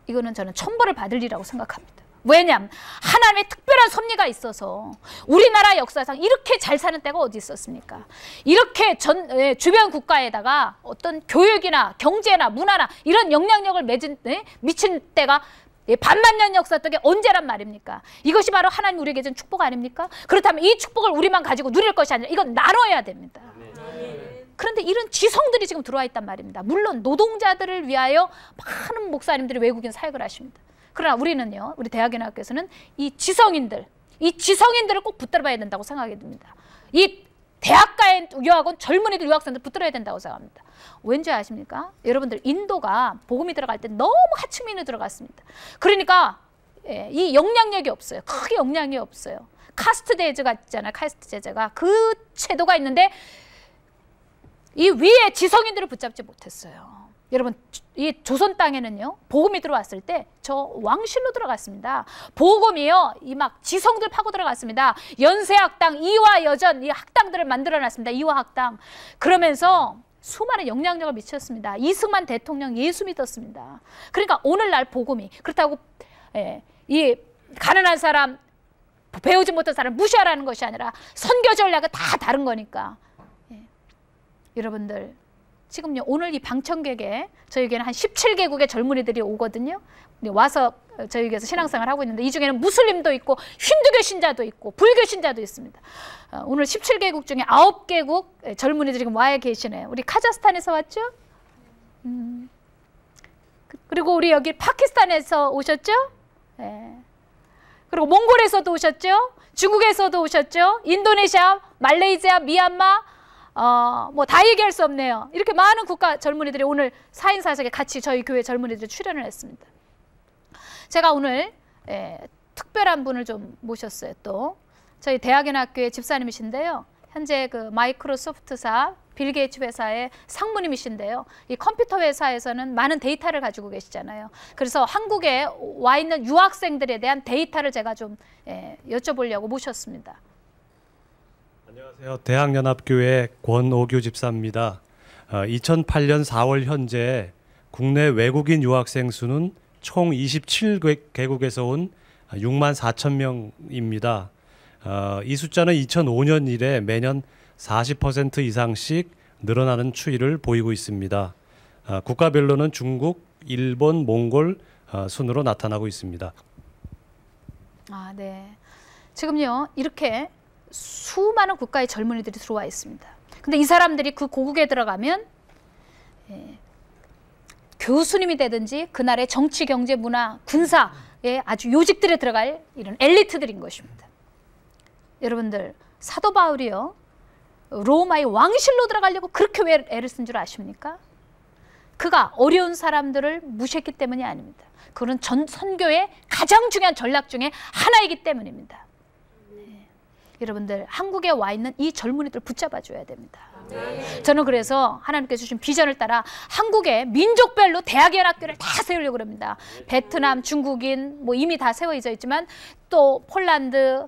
이거는 저는 천벌을 받을 일이라고 생각합니다. 왜냐하면 하나님의 특별한 섭리가 있어서 우리나라 역사상 이렇게 잘 사는 때가 어디 있었습니까? 이렇게 주변 국가에다가 어떤 교육이나 경제나 문화나 이런 영향력을 미친 때가 반만년 역사 속에 언제란 말입니까? 이것이 바로 하나님 우리에게 준 축복 아닙니까? 그렇다면 이 축복을 우리만 가지고 누릴 것이 아니라 이건 나눠야 됩니다. 그런데 이런 지성들이 지금 들어와 있단 말입니다. 물론 노동자들을 위하여 많은 목사님들이 외국인 사역을 하십니다. 그러나 우리는요, 우리 대학연합교에서는 이 지성인들을 꼭 붙들어야 된다고 생각하게 됩니다. 이 대학가에 유학원 젊은이들 유학생들 붙들어야 된다고 생각합니다. 왠지 아십니까? 여러분들 인도가 복음이 들어갈 때 너무 하층민이 들어갔습니다. 그러니까 이 영향력이 없어요. 크게 영향이 없어요. 카스트 제도가 있잖아요. 카스트 제도가 그 제도가 있는데 이 위에 지성인들을 붙잡지 못했어요. 여러분 이 조선 땅에는요 복음이 들어왔을 때 저 왕실로 들어갔습니다. 복음이요 이 막 지성들 파고 들어갔습니다. 연세학당, 이화여전 이 학당들을 만들어놨습니다. 이화학당. 그러면서 수많은 영향력을 미쳤습니다. 이승만 대통령 예수 믿었습니다. 그러니까 오늘날 복음이 그렇다고 이 가난한 사람 배우지 못한 사람 무시하라는 것이 아니라 선교 전략은 다 다른 거니까. 여러분들 지금요 오늘 이 방청객에 저희에게는 한 17개국의 젊은이들이 오거든요. 와서 저희에게서 신앙생활을 하고 있는데 이 중에는 무슬림도 있고 힌두교 신자도 있고 불교 신자도 있습니다. 오늘 17개국 중에 9개국 젊은이들이 지금 와 계시네요. 우리 카자흐스탄에서 왔죠? 그리고 우리 여기 파키스탄에서 오셨죠? 네. 그리고 몽골에서도 오셨죠? 중국에서도 오셨죠? 인도네시아, 말레이시아, 미얀마 뭐 다 얘기할 수 없네요. 이렇게 많은 국가 젊은이들이 오늘 4인 4색에 같이 저희 교회 젊은이들이 출연을 했습니다. 제가 오늘 특별한 분을 좀 모셨어요. 또 저희 대학연합교회 집사님이신데요. 현재 그 마이크로소프트사 빌 게이츠 회사의 상무님이신데요. 이 컴퓨터 회사에서는 많은 데이터를 가지고 계시잖아요. 그래서 한국에 와 있는 유학생들에 대한 데이터를 제가 좀 여쭤보려고 모셨습니다. 안녕하세요. 대학연합교회 권오규 집사입니다. 2008년 4월 현재 국내 외국인 유학생 수는 총 27개국에서 온 6만 4천 명입니다. 이 숫자는 2005년 이래 매년 40% 이상씩 늘어나는 추이를 보이고 있습니다. 국가별로는 중국, 일본, 몽골 순으로 나타나고 있습니다. 아, 네. 지금요 이렇게 수많은 국가의 젊은이들이 들어와 있습니다. 근데 이 사람들이 그 고국에 들어가면 교수님이 되든지 그날의 정치, 경제, 문화, 군사의 아주 요직들에 들어갈 이런 엘리트들인 것입니다. 여러분들 사도 바울이요 로마의 왕실로 들어가려고 그렇게 왜 애를 쓴 줄 아십니까? 그가 어려운 사람들을 무시했기 때문이 아닙니다. 그건 선교의 가장 중요한 전략 중에 하나이기 때문입니다. 여러분들 한국에 와 있는 이 젊은이들 붙잡아 줘야 됩니다. 저는 그래서 하나님께서 주신 비전을 따라 한국의 민족별로 대학연합교를 다 세우려고 합니다. 베트남, 중국인 뭐 이미 다 세워져 있지만 또 폴란드,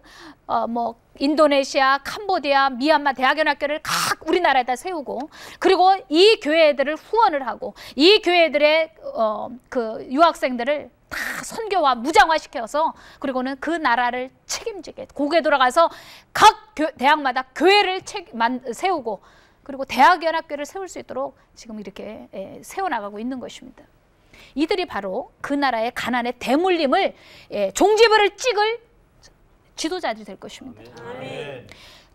뭐 인도네시아, 캄보디아, 미얀마 대학연합교를 각 우리나라에다 세우고 그리고 이 교회들을 후원을 하고 이 교회들의 그 유학생들을 다 선교와 무장화시켜서 그리고는 그 나라를 책임지게 고국에 돌아가서 각 대학마다 교회를 세우고 그리고 대학연합교를 세울 수 있도록 지금 이렇게 세워나가고 있는 것입니다. 이들이 바로 그 나라의 가난의 대물림을 종지부를 찍을 지도자들이 될 것입니다. 아멘.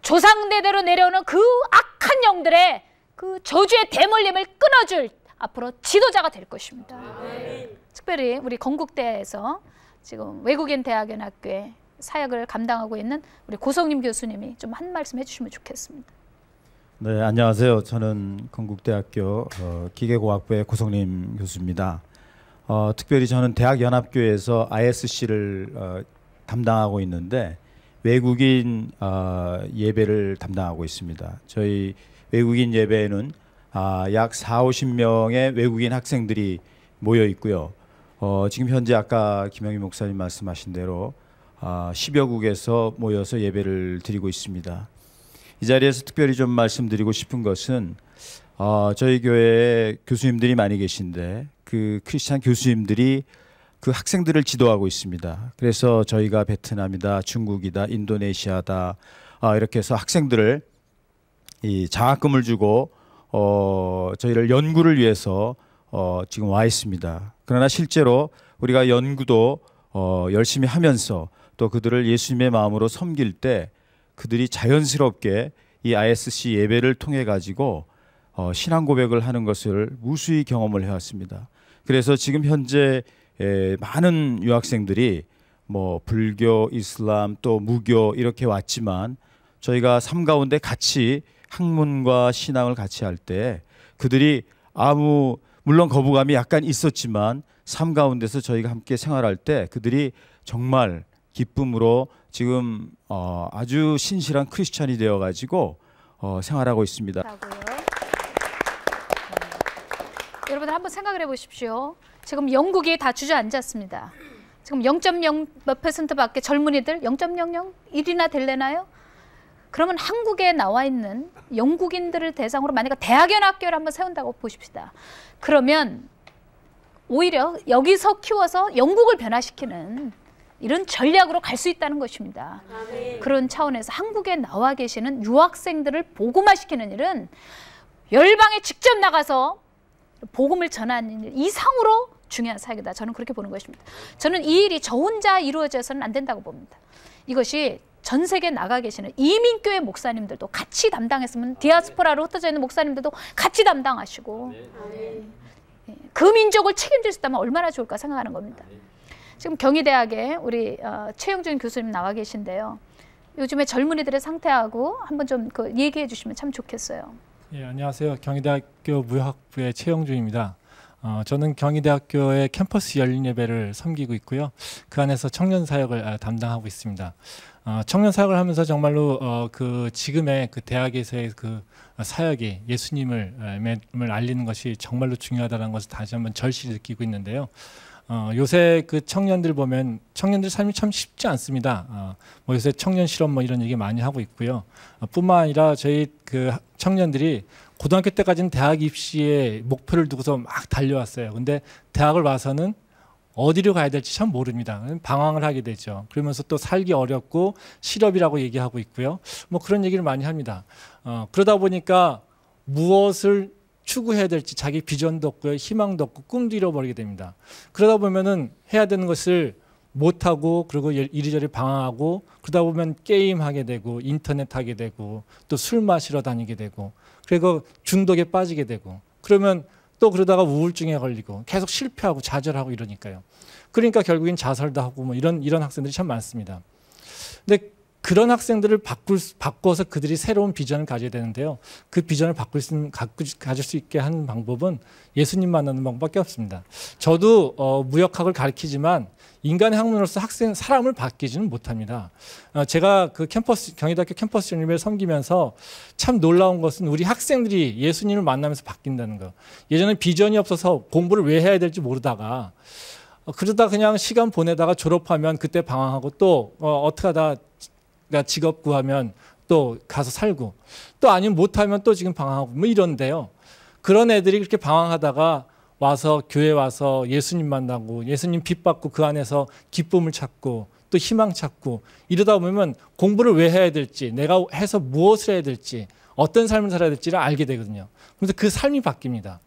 조상대대로 내려오는 그 악한 영들의 그 저주의 대물림을 끊어줄 앞으로 지도자가 될 것입니다. 아멘. 특별히 우리 건국대에서 지금 외국인 대학연합교회 사역을 감당하고 있는 우리 고성님 교수님이 좀 한 말씀 해주시면 좋겠습니다. 네, 안녕하세요. 저는 건국대학교 기계공학부의 고성림 교수입니다. 특별히 저는 대학연합교회에서 ISC를 담당하고 있는데 외국인 예배를 담당하고 있습니다. 저희 외국인 예배에는 약 40-50명의 외국인 학생들이 모여 있고요. 지금 현재 아까 김영희 목사님 말씀하신 대로 10여 국에서 모여서 예배를 드리고 있습니다. 이 자리에서 특별히 좀 말씀드리고 싶은 것은 저희 교회에 교수님들이 많이 계신데 그 크리스찬 교수님들이 그 학생들을 지도하고 있습니다. 그래서 저희가 베트남이다, 중국이다, 인도네시아다 이렇게 해서 학생들을 이 장학금을 주고 저희를 연구를 위해서 지금 와 있습니다. 그러나 실제로 우리가 연구도 열심히 하면서 또 그들을 예수님의 마음으로 섬길 때 그들이 자연스럽게 이 ISC 예배를 통해 가지고 신앙 고백을 하는 것을 무수히 경험을 해왔습니다. 그래서 지금 현재 많은 유학생들이 뭐 불교, 이슬람 또 무교 이렇게 왔지만 저희가 삶 가운데 같이 학문과 신앙을 같이 할 때 그들이 물론 거부감이 약간 있었지만 삶 가운데서 저희가 함께 생활할 때 그들이 정말 기쁨으로 지금 아주 신실한 크리스찬이 되어가지고 생활하고 있습니다. 여러분들 한번 생각을 해보십시오. 지금 영국이 다 주저앉았습니다. 지금 0.0 몇 %밖에 젊은이들 0.00 될래나요? 그러면 한국에 나와 있는 영국인들을 대상으로 만약에 대학연합교회를 한번 세운다고 보십시다. 그러면 오히려 여기서 키워서 영국을 변화시키는 이런 전략으로 갈 수 있다는 것입니다. 그런 차원에서 한국에 나와 계시는 유학생들을 복음화시키는 일은 열방에 직접 나가서 복음을 전하는 일 이상으로 중요한 사역이다. 저는 그렇게 보는 것입니다. 저는 이 일이 저 혼자 이루어져서는 안 된다고 봅니다. 이것이 전 세계에 나가 계시는 이민교회 목사님들도 같이 담당했으면 디아스포라로 흩어져 있는 목사님들도 같이 담당하시고 그 민족을 책임질 수 있다면 얼마나 좋을까 생각하는 겁니다. 지금 경희대학에 우리 최영준 교수님 나와 계신데요. 요즘에 젊은이들의 상태하고 한번 좀 얘기해 주시면 참 좋겠어요. 예, 안녕하세요. 경희대학교 무역학부의 최영준입니다. 저는 경희대학교의 캠퍼스 열린 예배를 섬기고 있고요. 그 안에서 청년 사역을 담당하고 있습니다. 청년 사역을 하면서 정말로 그 지금의 그 대학에서의 그 사역이 예수님을 알리는 것이 정말로 중요하다는 것을 다시 한번 절실히 느끼고 있는데요. 요새 그 청년들 보면 청년들 삶이 참 쉽지 않습니다. 뭐 요새 청년 실업 뭐 이런 얘기 많이 하고 있고요. 뿐만 아니라 저희 그 청년들이 고등학교 때까지는 대학 입시에 목표를 두고서 막 달려왔어요. 근데 대학을 와서는 어디로 가야 될지 참 모릅니다. 방황을 하게 되죠. 그러면서 또 살기 어렵고 실업이라고 얘기하고 있고요. 뭐 그런 얘기를 많이 합니다. 그러다 보니까 무엇을 추구해야 될지 자기 비전도 없고요. 희망도 없고 꿈도 잃어버리게 됩니다. 그러다 보면은 해야 되는 것을 못하고 그리고 이리저리 방황하고 그러다 보면 게임하게 되고 인터넷 하게 되고 또 술 마시러 다니게 되고 그리고 중독에 빠지게 되고 그러면 또 그러다가 우울증에 걸리고 계속 실패하고 좌절하고 이러니까요. 그러니까 결국엔 자살도 하고 뭐 이런 학생들이 참 많습니다. 근데 그런 학생들을 바꿔서 그들이 새로운 비전을 가져야 되는데요. 그 비전을 가질 수 있게 하는 방법은 예수님 만나는 방법밖에 없습니다. 저도 무역학을 가르치지만 인간의 학문으로서 사람을 바뀌지는 못합니다. 제가 그 경희대학교 캠퍼스 연립을 섬기면서 참 놀라운 것은 우리 학생들이 예수님을 만나면서 바뀐다는 거. 예전에 비전이 없어서 공부를 왜 해야 될지 모르다가 그러다 그냥 시간 보내다가 졸업하면 그때 방황하고 또 어떻게 하다 직업 구하면 또 가서 살고 또 아니면 못하면 또 지금 방황하고 뭐 이런데요. 그런 애들이 그렇게 방황하다가 와서 교회 와서 예수님 만나고 예수님 빛받고 그 안에서 기쁨을 찾고 또 희망 찾고 이러다 보면 공부를 왜 해야 될지 내가 해서 무엇을 해야 될지 어떤 삶을 살아야 될지를 알게 되거든요. 그래서 그 삶이 바뀝니다.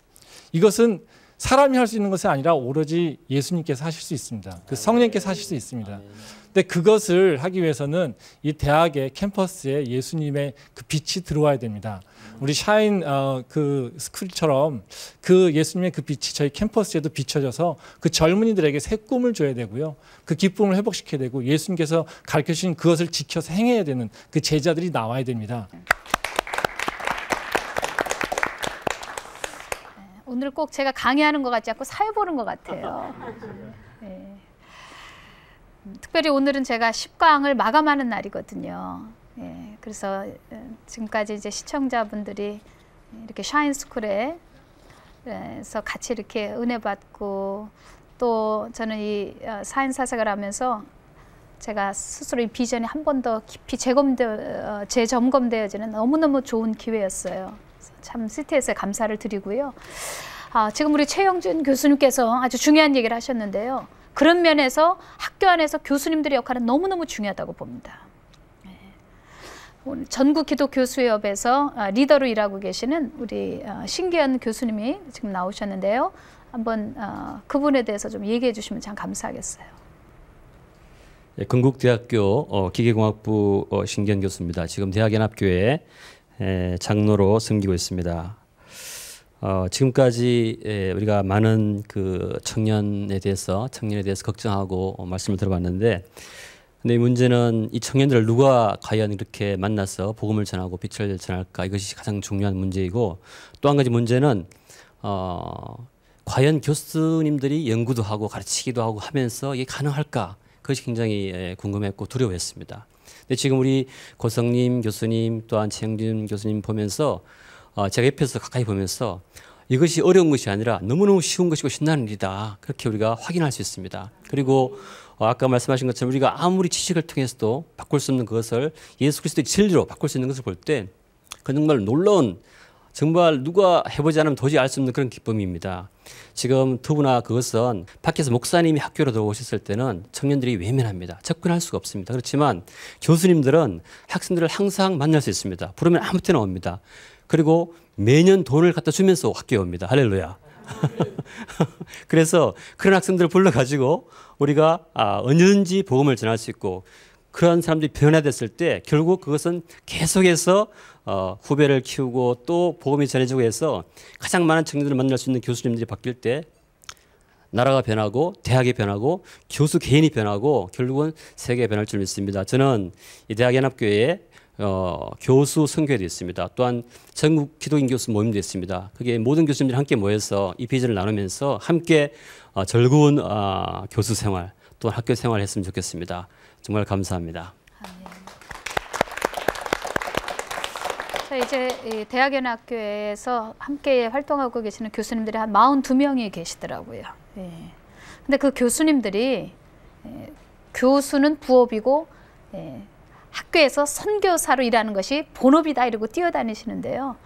이것은 사람이 할 수 있는 것이 아니라 오로지 예수님께서 하실 수 있습니다. 그 성령께서 하실 수 있습니다. 근데 그것을 하기 위해서는 이 대학의 캠퍼스에 예수님의 그 빛이 들어와야 됩니다. 우리 샤인 그 스쿨처럼 그 예수님의 그 빛이 저희 캠퍼스에도 비춰져서 그 젊은이들에게 새 꿈을 줘야 되고요. 그 기쁨을 회복시켜야 되고 예수님께서 가르쳐 주신 그것을 지켜서 행해야 되는 그 제자들이 나와야 됩니다. 오늘 꼭 제가 강의하는 것 같지 않고 사회 보는 것 같아요. 네. 특별히 오늘은 제가 10강을 마감하는 날이거든요. 예, 그래서 지금까지 이제 시청자분들이 이렇게 샤인스쿨에서 같이 이렇게 은혜 받고 또 저는 이 사인사색을 하면서 제가 스스로 이 비전이 한 번 더 깊이 재점검되어지는 너무너무 좋은 기회였어요. 참 CTS에 감사를 드리고요. 지금 우리 최영준 교수님께서 아주 중요한 얘기를 하셨는데요. 그런 면에서 학교 안에서 교수님들의 역할은 너무너무 중요하다고 봅니다. 전국기독교수협에서 리더로 일하고 계시는 우리 신기현 교수님이 지금 나오셨는데요. 한번 그분에 대해서 좀 얘기해 주시면 참 감사하겠어요. 예, 건국대학교 기계공학부 신기현 교수입니다. 지금 대학연합교회 장로로 섬기고 있습니다. 지금까지 우리가 많은 그 청년에 대해서 걱정하고 말씀을 들어봤는데, 근데 이 문제는 이 청년들을 누가 과연 이렇게 만나서 복음을 전하고 빛을 전할까, 이것이 가장 중요한 문제이고, 또 한 가지 문제는 과연 교수님들이 연구도 하고 가르치기도 하고 하면서 이게 가능할까, 그것이 굉장히 궁금했고 두려워했습니다. 근데 지금 우리 고성님 교수님 또한 최영준 교수님 보면서 제가 옆에서 가까이 보면서 이것이 어려운 것이 아니라 너무너무 쉬운 것이고 신나는 일이다, 그렇게 우리가 확인할 수 있습니다. 그리고 아까 말씀하신 것처럼 우리가 아무리 지식을 통해서도 바꿀 수 없는 그것을 예수 그리스도의 진리로 바꿀 수 있는 것을 볼 때 그건 정말 놀라운, 정말 누가 해보지 않으면 도저히 알 수 없는 그런 기쁨입니다. 지금 더구나 그것은 밖에서 목사님이 학교로 들어오셨을 때는 청년들이 외면합니다. 접근할 수가 없습니다. 그렇지만 교수님들은 학생들을 항상 만날 수 있습니다. 부르면 아무 때나 옵니다. 그리고 매년 돈을 갖다 주면서 학교에 옵니다. 할렐루야. 그래서 그런 학생들을 불러가지고 우리가 언제든지 복음을 전할 수 있고, 그런 사람들이 변화됐을 때 결국 그것은 계속해서 후배를 키우고 또 복음이 전해지고 해서 가장 많은 청년들을 만날 수 있는 교수님들이 바뀔 때 나라가 변하고 대학이 변하고 교수 개인이 변하고 결국은 세계가 변할 줄 믿습니다. 저는 이 대학연합교회에 교수 선교회도 있습니다. 또한 전국 기독인 교수 모임도 있습니다. 그게 모든 교수님들이 함께 모여서 이 비전을 나누면서 함께 즐거운 교수 생활 또 학교 생활을 했으면 좋겠습니다. 정말 감사합니다. 자, 이제 대학연합교회에서 함께 활동하고 계시는 교수님들이 한 42명이 계시더라고요. 예. 근데 그 교수님들이 교수는 부업이고 학교에서 선교사로 일하는 것이 본업이다 이러고 뛰어다니시는데요.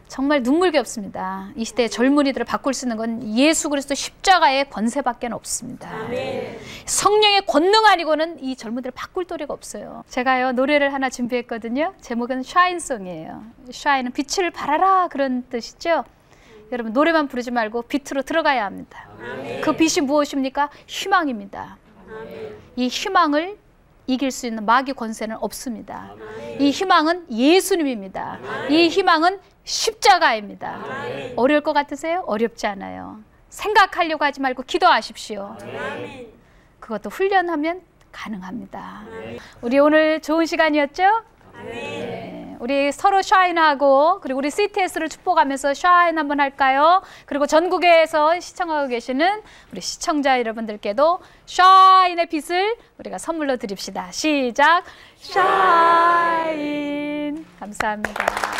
정말 눈물겹습니다. 이 시대의 젊은이들을 바꿀 수 있는 건 예수 그리스도 십자가의 권세밖에 없습니다. 아멘. 성령의 권능 아니고는 이 젊은이들을 바꿀 도리가 없어요. 제가요 노래를 하나 준비했거든요. 제목은 샤인송이에요. 샤인은 빛을 발하라 그런 뜻이죠. 여러분 노래만 부르지 말고 빛으로 들어가야 합니다. 아멘. 그 빛이 무엇입니까? 희망입니다. 아멘. 이 희망을 이길 수 있는 마귀 권세는 없습니다. 아멘. 이 희망은 예수님입니다. 아멘. 이 희망은 십자가입니다. 아멘. 어려울 것 같으세요? 어렵지 않아요. 생각하려고 하지 말고 기도하십시오. 아멘. 그것도 훈련하면 가능합니다. 아멘. 우리 오늘 좋은 시간이었죠? 아멘. 네. 우리 서로 샤인하고 그리고 우리 CTS를 축복하면서 샤인 한번 할까요? 그리고 전국에서 시청하고 계시는 우리 시청자 여러분들께도 샤인의 빛을 우리가 선물로 드립시다. 시작! 샤인! 감사합니다.